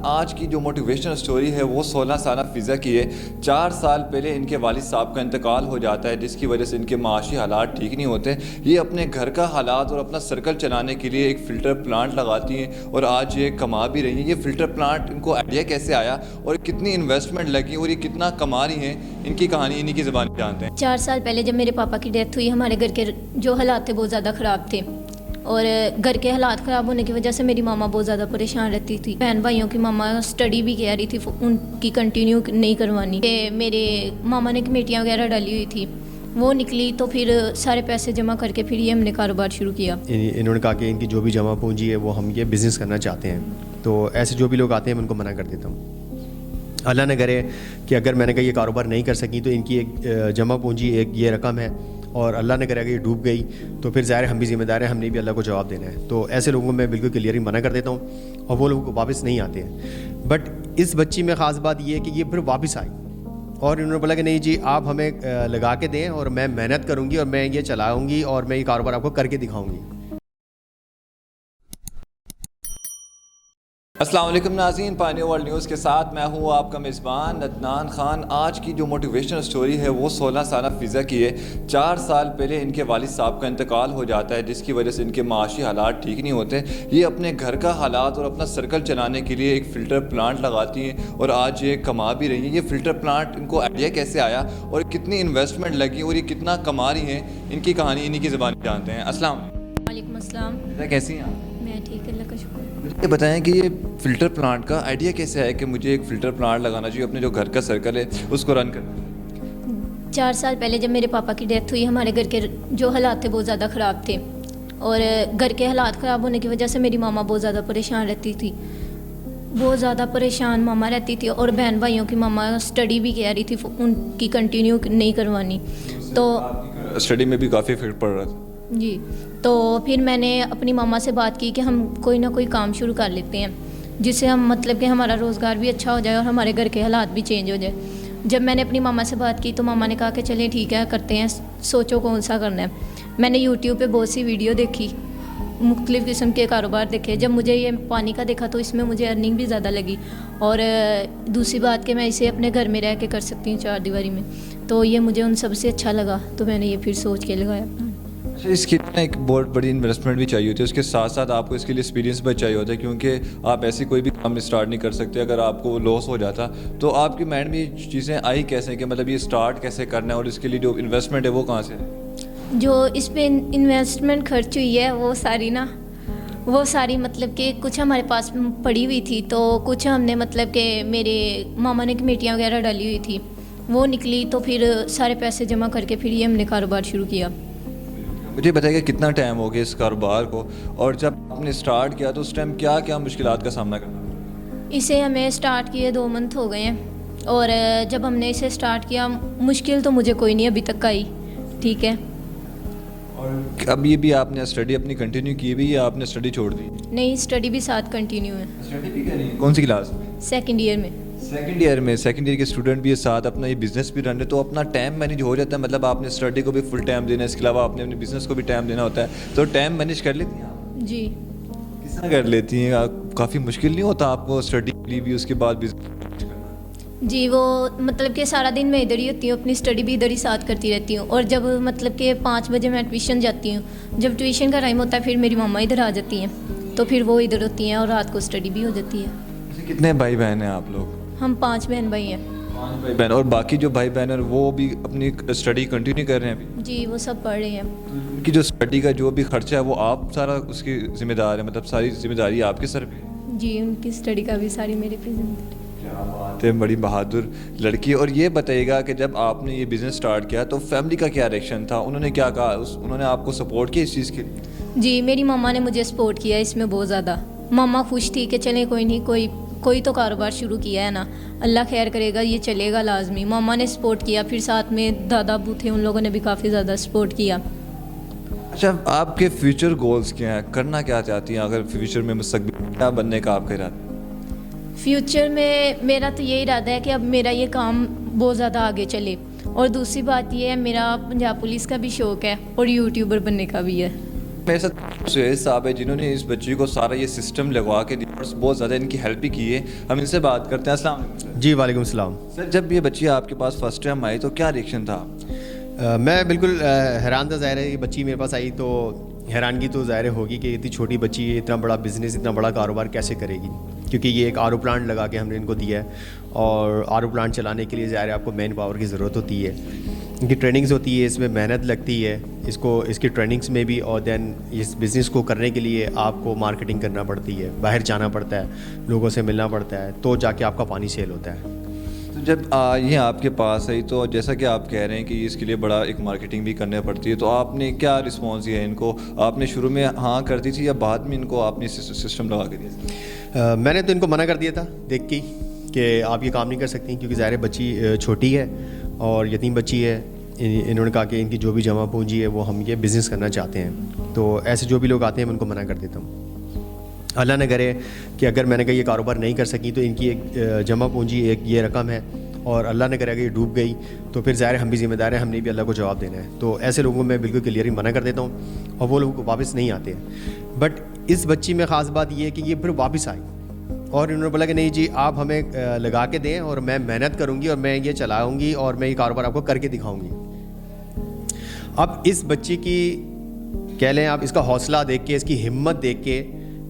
آج کی جو موٹیویشنل سٹوری ہے وہ 16 سالہ فضا کی ہے۔ 4 سال پہلے ان کے والد صاحب کا انتقال ہو جاتا ہے، جس کی وجہ سے ان کے معاشی حالات ٹھیک نہیں ہوتے۔ یہ اپنے گھر کا حالات اور اپنا سرکل چلانے کے لیے ایک فلٹر پلانٹ لگاتی ہیں اور آج یہ کما بھی رہی ہیں۔ یہ فلٹر پلانٹ ان کو آئیڈیا کیسے آیا اور کتنی انویسٹمنٹ لگی اور یہ کتنا کما رہی ہیں، ان کی کہانی انہی کی زبان جانتے ہیں۔ 4 سال پہلے جب میرے پاپا کی ڈیتھ ہوئی، ہمارے گھر کے جو حالات تھے بہت زیادہ خراب تھے، اور گھر کے حالات خراب ہونے کی وجہ سے میری ماما بہت زیادہ پریشان رہتی تھی۔ بہن بھائیوں کی ماما اسٹڈی بھی کہہ رہی تھی ان کی کنٹینیو نہیں کروانی، کہ میرے ماما نے کمیٹیاں وغیرہ ڈالی ہوئی تھی، وہ نکلی تو پھر سارے پیسے جمع کر کے پھر یہ ہم نے کاروبار شروع کیا۔ انہوں نے کہا کہ ان کی جو بھی جمع پونجی ہے وہ ہم یہ بزنس کرنا چاہتے ہیں، تو ایسے جو بھی لوگ آتے ہیں میں ان کو منع کر دیتا ہوں۔ اللہ نہ کرے کہ اگر میں نے کہا یہ کاروبار نہیں کر سکی تو ان کی ایک جمع پونجی ایک یہ رقم ہے، اور اللہ نے کرے اگر یہ ڈوب گئی تو پھر ظاہر ہم بھی ذمہ دار ہیں، ہم نے بھی اللہ کو جواب دینا ہے۔ تو ایسے لوگوں کو میں بالکل کلیئرلی منع کر دیتا ہوں اور وہ لوگ واپس نہیں آتے ہیں۔ بٹ اس بچی میں خاص بات یہ ہے کہ یہ پھر واپس آئی اور انہوں نے بولا کہ نہیں جی آپ ہمیں لگا کے دیں اور میں محنت کروں گی اور میں یہ چلاؤں گی اور میں یہ کاروبار آپ کو کر کے دکھاؤں گی۔ السلام علیکم ناظرین، پائنیئر ورلڈ نیوز کے ساتھ میں ہوں آپ کا میزبان عدنان خان۔ آج کی جو موٹیویشنل سٹوری ہے وہ 16 سالہ فضا کی ہے۔ 4 سال پہلے ان کے والد صاحب کا انتقال ہو جاتا ہے، جس کی وجہ سے ان کے معاشی حالات ٹھیک نہیں ہوتے۔ یہ اپنے گھر کا حالات اور اپنا سرکل چلانے کے لیے ایک فلٹر پلانٹ لگاتی ہیں اور آج یہ کما بھی رہی ہیں۔ یہ فلٹر پلانٹ ان کو آئیڈیا کیسے آیا اور کتنی انویسٹمنٹ لگی اور یہ کتنا کما رہی ہیں، ان کی کہانی انہی کی زبان جانتے ہیں۔ السلام علیکم۔ وعلیکم السلام۔ کیسی ہیں آپ؟ میں ٹھیک، اللہ کا شکر۔ یہ بتائیں کہ یہ فلٹر پلانٹ کا آئیڈیا کیسے ہے کہ مجھے ایک فلٹر پلانٹ لگانا چاہیے، اپنے جو گھر کا سرکل ہے اس کو رن کرنا؟ 4 سال پہلے جب میرے پاپا کی ڈیتھ ہوئی، ہمارے گھر کے جو حالات تھے بہت زیادہ خراب تھے، اور گھر کے حالات خراب ہونے کی وجہ سے میری ماما بہت زیادہ پریشان رہتی تھی، بہت زیادہ پریشان ماما رہتی تھی، اور بہن بھائیوں کی ماما اسٹڈی بھی کہہ رہی تھی ان کی کنٹینیو نہیں کروانی، تو اسٹڈی میں بھی کافی افیکٹ پڑ رہا تھا۔ جی، تو پھر میں نے اپنی ماما سے بات کی کہ ہم کوئی نہ کوئی کام شروع کر لیتے ہیں جس سے ہم مطلب کہ ہمارا روزگار بھی اچھا ہو جائے اور ہمارے گھر کے حالات بھی چینج ہو جائے۔ جب میں نے اپنی ماما سے بات کی تو ماما نے کہا کہ چلیں ٹھیک ہے کرتے ہیں، سوچو کون سا کرنا ہے۔ میں نے یوٹیوب پہ بہت سی ویڈیو دیکھی، مختلف قسم کے کاروبار دیکھے۔ جب مجھے یہ پانی کا دیکھا تو اس میں مجھے ارننگ بھی زیادہ لگی، اور دوسری بات کہ میں اسے اپنے گھر میں رہ کے کر سکتی ہوں 4 دیواری میں، تو یہ مجھے ان سب سے اچھا لگا، تو میں نے یہ پھر سوچ کے لگایا اپنا۔ اچھا، اس کی ایک بہت بڑی انویسٹمنٹ بھی چاہیے ہوتی ہے، اس کے ساتھ ساتھ آپ کو اس کے لیے ایکسپیرینس بھی چاہیے ہوتا ہے، کیونکہ آپ ایسی کوئی بھی کام اسٹارٹ نہیں کر سکتے اگر آپ کو لاس ہو جاتا۔ تو آپ کی مائنڈ میں چیزیں آئی کیسے کہ مطلب یہ اسٹارٹ کیسے کرنا ہے اور اس کے لیے جو انویسٹمنٹ ہے وہ کہاں سے ہے؟ جو اس پہ انویسٹمنٹ خرچ ہوئی ہے وہ ساری مطلب کہ کچھ ہمارے پاس پڑی ہوئی تھی، تو کچھ ہم نے مطلب کہ میرے ماما نے کمیٹیاں وغیرہ ڈالی ہوئی تھی، وہ نکلی تو پھر سارے پیسے جمع کر کے پھر یہ ہم نے کاروبار شروع کیا۔ مجھے بتائیے کہ کتنا ٹائم ہو گیا اس کاروبار کو، اور جب آپ نے اسٹارٹ کیا تو اس ٹائم کیا کیا مشکلات کا سامنا کرنا؟ اسے ہمیں اسٹارٹ کیے 2 منتھ ہو گئے ہیں، اور جب ہم نے اسے اسٹارٹ کیا مشکل تو مجھے کوئی نہیں ابھی تک آئی، ٹھیک ہے۔ اور اب یہ بھی آپ نے اسٹڈی اپنی کنٹینیو کی بھی یا آپ نے اسٹڈی چھوڑ دی؟ نہیں، اسٹڈی بھی ساتھ کنٹینیو ہے۔ اسٹڈی بھی کر رہی ہیں؟ کون سی کلاس؟ سیکنڈ ایئر میں۔ سیکنڈ ایئر کے اسٹوڈنٹ بھی ساتھ اپنا یہ بزنس بھی رن ہے، تو اپنا ٹائم مینیج ہو جاتا ہے، مطلب آپ نے اسٹڈی کو بھی فل ٹائم دینا ہے، اس کے علاوہ آپ نے اپنے بزنس کو بھی ٹائم دینا ہوتا ہے، تو ٹائم مینیج کر لیتی ہیں آپ؟ جی۔ کس طرح کر لیتی ہیں؟ کافی مشکل نہیں ہوتا آپ کو اسٹڈی کے لیے بھی اس کے بعد بزنس؟ جی، وہ مطلب کہ سارا دن میں ادھر ہی ہوتی ہوں، اپنی اسٹڈی بھی ادھر ہی ساتھ کرتی رہتی ہوں، اور جب مطلب کہ 5 بجے میں ٹیوشن جاتی ہوں، جب ٹیوشن کا ٹائم ہوتا ہے پھر میری ماما ادھر آ جاتی ہیں، تو پھر وہ ادھر ہوتی ہیں اور رات کو اسٹڈی بھی ہو جاتی ہے۔ کتنے بھائی بہن ہیں آپ لوگ؟ ہم 5 بہن بھائی ہیں۔ 5 بھائی بہن، اور باقی جو بھائی بہن ہیں وہ بھی اپنی اسٹڈی کنٹینیو کر رہے ہیں ابھی؟ جی، وہ سب پڑھ رہے ہیں۔ ان کی جو اسٹڈی کا جو بھی خرچہ ہے وہ آپ سارا اس کی ذمہ دار ہیں، مطلب ساری ذمہ داری آپ کے سر پہ؟ جی، ان کی اسٹڈی کا بھی ساری میرے پہ ذمہ داری۔ کیا بات ہے، بڑی بہادر لڑکی ہے۔ اور یہ بتائیے گا کہ جب آپ نے یہ بزنس اسٹارٹ کیا تو فیملی کا کیا ریئیکشن تھا، انہوں نے کیا کہا، انہوں نے آپ کو سپورٹ کیا اس چیز کے لیے؟ جی، میری ماما نے مجھے سپورٹ کیا اس میں بہت زیادہ۔ ماما خوش تھی کہ چلیں کوئی نہیں، کوئی تو کاروبار شروع کیا ہے نا، اللہ خیر کرے گا، یہ چلے گا لازمی۔ ماما نے سپورٹ کیا، پھر ساتھ میں دادا ابو تھے، ان لوگوں نے بھی کافی زیادہ سپورٹ کیا۔ اچھا، آپ کے فیوچر گولز کیا ہیں، کرنا کیا چاہتی ہیں اگر فیوچر میں مستقبل کیا بننے کا آپ کا ارادہ؟ فیوچر میں میرا تو یہ ارادہ ہے کہ اب میرا یہ کام بہت زیادہ آگے چلے، اور دوسری بات یہ ہے میرا پنجاب پولیس کا بھی شوق ہے اور یوٹیوبر بننے کا بھی ہے۔ میرے ساتھ سہیل صاحب ہے جنہوں نے اس بچی کو سارا یہ سسٹم لگوا کے دیا، اور بہت زیادہ ان کی ہیلپ بھی کی ہے. ہم ان سے بات کرتے ہیں. السلام علیکم. جی وعلیکم السلام. سر جب یہ بچی آپ کے پاس فرسٹ ٹائم آئی تو کیا ریئیکشن تھا؟ میں بالکل حیران تھا. ظاہر ہے یہ بچی میرے پاس آئی تو حیرانگی تو ظاہر ہوگی کہ اتنی چھوٹی بچی ہے اتنا بڑا بزنس اتنا بڑا کاروبار کیسے کرے گی, کیونکہ یہ ایک آر او پلانٹ لگا کے ہم نے ان کو دیا ہے, اور آر او پلانٹ چلانے کے لیے ظاہر ہے آپ کو مین پاور کی ضرورت ہوتی ہے, ان کی ٹریننگز ہوتی ہے, اس میں محنت لگتی ہے, اس کی ٹریننگز میں بھی, اور دین اس بزنس کو کرنے کے لیے آپ کو مارکیٹنگ کرنا پڑتی ہے, باہر جانا پڑتا ہے, لوگوں سے ملنا پڑتا ہے, تو جا کے آپ کا پانی سیل ہوتا ہے. تو جب یہ آپ کے پاس آئی تو جیسا کہ آپ کہہ رہے ہیں کہ اس کے لیے بڑا ایک مارکیٹنگ بھی کرنا پڑتی ہے, تو آپ نے کیا رسپانس دیا ان کو؟ آپ نے شروع میں ہاں کر دی تھی یا بعد میں ان کو آپ نے سسٹم لگا کے دیا؟ میں نے تو ان کو منع کر دیا تھا دیکھ کے کہ آپ یہ کام نہیں کر سکتی, کیونکہ ظاہر بچی چھوٹی ہے اور یتیم بچی ہے. انہوں نے کہا کہ ان کی جو بھی جمع پونجی ہے وہ ہم یہ بزنس کرنا چاہتے ہیں, تو ایسے جو بھی لوگ آتے ہیں میں ان کو منع کر دیتا ہوں. اللہ نہ کرے کہ اگر میں نے کہا یہ کاروبار نہیں کر سکی تو ان کی ایک جمع پونجی ایک یہ رقم ہے, اور اللہ نہ کرے اگر یہ ڈوب گئی تو پھر ظاہر ہم بھی ذمہ دار ہیں, ہم نے بھی اللہ کو جواب دینا ہے. تو ایسے لوگوں میں بالکل کلیئرلی منع کر دیتا ہوں, اور وہ لوگ واپس نہیں آتے ہیں. بٹ اس بچی میں خاص بات یہ ہے کہ یہ پھر واپس آئی, اور انہوں نے بولا کہ نہیں جی آپ ہمیں لگا کے دیں اور میں محنت کروں گی اور میں یہ چلاؤں گی اور میں یہ کاروبار آپ کو کر کے دکھاؤں گی. اب اس بچی کی کہہ لیں آپ اس کا حوصلہ دیکھ کے, اس کی ہمت دیکھ کے,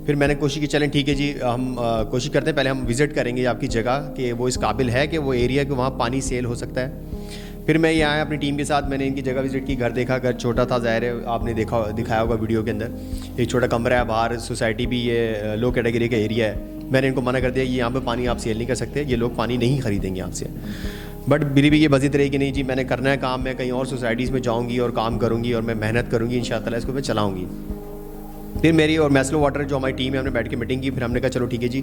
پھر میں نے کوشش کی چلیں ٹھیک ہے جی ہم کوشش کرتے ہیں, پہلے ہم وزٹ کریں گے آپ کی جگہ کہ وہ اس قابل ہے کہ وہ ایریا کہ وہاں پانی سیل ہو سکتا ہے. پھر میں یہ آیا اپنی ٹیم کے ساتھ, میں نے ان کی جگہ وزٹ کی, گھر دیکھا, گھر چھوٹا تھا, ظاہر ہے آپ نے دکھایا ہوگا ویڈیو کے اندر, ایک چھوٹا کمرہ ہے, باہر سوسائٹی بھی یہ لو کیٹیگری کا ایریا ہے. میں نے ان کو منع کر دیا یہ یہاں پہ پانی آپ سیل نہیں کر سکتے, یہ لوگ پانی نہیں خریدیں گے آپ سے. بٹ میری بھی یہ بضد رہی کہ نہیں جی میں نے کرنا ہے کام, میں کہیں اور سوسائٹیز میں جاؤں گی اور کام کروں گی اور میں محنت کروں گی, انشاء اللہ اس کو میں چلاؤں گی. پھر میری اور میسلو واٹر جو ہماری ٹیم ہے ہم نے بیٹھ کے میٹنگ کی, پھر ہم نے کہا چلو ٹھیک ہے جی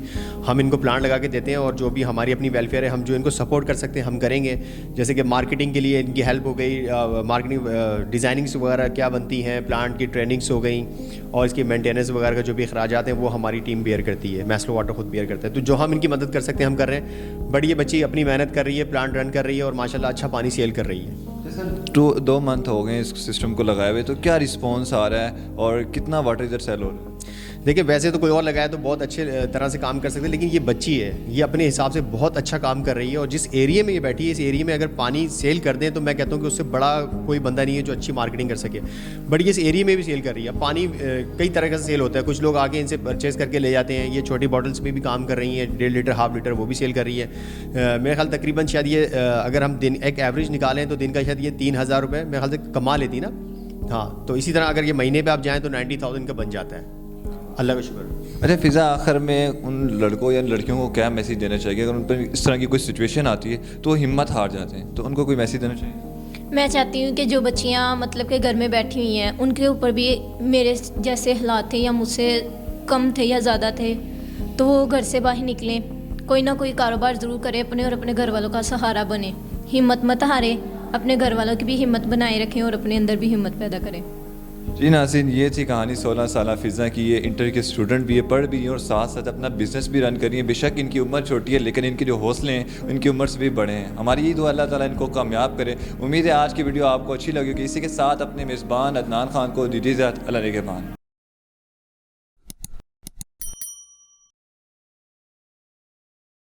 ہم ان کو پلانٹ لگا کے دیتے ہیں, اور جو بھی ہماری اپنی ویلفیئر ہے ہم جو ان کو سپورٹ کر سکتے ہیں ہم کریں گے. جیسے کہ مارکیٹنگ کے لیے ان کی ہیلپ ہو گئی, مارکیٹنگ ڈیزائننگس وغیرہ کیا بنتی ہیں, پلانٹ کی ٹریننگس ہو گئیں, اور اس کی مینٹیننس وغیرہ کا جو بھی اخراجات ہیں وہ ہماری ٹیم بیئر کرتی ہے, میسلو واٹر خود بیئر کرتا ہے. تو جو ہم ان کی مدد کر سکتے ہیں ہم کر رہے ہیں. بٹ یہ بچی اپنی محنت کر رہی ہے, پلانٹ رن کر رہی ہے, اور ماشاء اللہ اچھا پانی سیل کر رہی ہے. 2 منتھ ہو گئے اس سسٹم کو لگائے ہوئے, تو کیا رسپانس آ رہا ہے اور کتنا واٹر ادھر سیل ہو رہا ہے؟ دیکھیں ویسے تو کوئی اور لگایا تو بہت اچھے طرح سے کام کر سکتے ہیں, لیکن یہ بچی ہے یہ اپنے حساب سے بہت اچھا کام کر رہی ہے, اور جس ایریے میں یہ بیٹھی ہے اس ایریے میں اگر پانی سیل کر دیں تو میں کہتا ہوں کہ اس سے بڑا کوئی بندہ نہیں ہے جو اچھی مارکیٹنگ کر سکے. بٹ یہ اس ایریے میں بھی سیل کر رہی ہے. پانی کئی طرح کا سیل ہوتا ہے, کچھ لوگ آگے ان سے پرچیز کر کے لے جاتے ہیں, یہ چھوٹی باٹلس میں بھی کام کر رہی ہیں, 1.5 لیٹر 1/2 لیٹر وہ بھی سیل کر رہی ہے. میرے خیال تقریباً شاید یہ اگر ہم دن ایک ایوریج نکالیں تو دن کا شاید یہ 3,000 روپے میرے خیال سے کما لیتی نا. ہاں تو اسی طرح اگر یہ مہینے پہ آپ جائیں تو 90,000 کا بن جاتا ہے. اللہ کا شکر. اچھا فضا, آخر میں ان لڑکوں یا لڑکیوں کو کیا میسیج دینا چاہیے اگر ان پر اس طرح کی کوئی سچویشن آتی ہے تو ہمت ہار جاتے ہیں, تو ان کو کوئی میسیج دینا چاہیے؟ میں چاہتی ہوں کہ جو بچیاں مطلب کہ گھر میں بیٹھی ہوئی ہیں ان کے اوپر بھی میرے جیسے حالات تھے یا مجھ سے کم تھے یا زیادہ تھے, تو وہ گھر سے باہر نکلیں, کوئی نہ کوئی کاروبار ضرور کریں اپنے اور اپنے گھر والوں کا سہارا بنیں, ہمت مت ہاریں, اپنے گھر والوں کی بھی ہمت بنائے رکھیں اور اپنے اندر بھی ہمت پیدا کریں. جی ناظرین, یہ تھی کہانی 16 سالہ فضا کی. یہ انٹر کے اسٹوڈنٹ بھی ہے, پڑھ بھی ہیں اور ساتھ ساتھ اپنا بزنس بھی رن کر رہی ہیں. بے شک ان کی عمر چھوٹی ہے لیکن ان کے جو حوصلے ہیں ان کی عمر سے بھی بڑے ہیں. ہماری یہ دعا اللہ تعالیٰ ان کو کامیاب کرے. امید ہے آج کی ویڈیو آپ کو اچھی لگی ہوگی. اسی کے ساتھ اپنے میزبان عدنان خان کو دیجیے اجازت. اللہ نگہبان.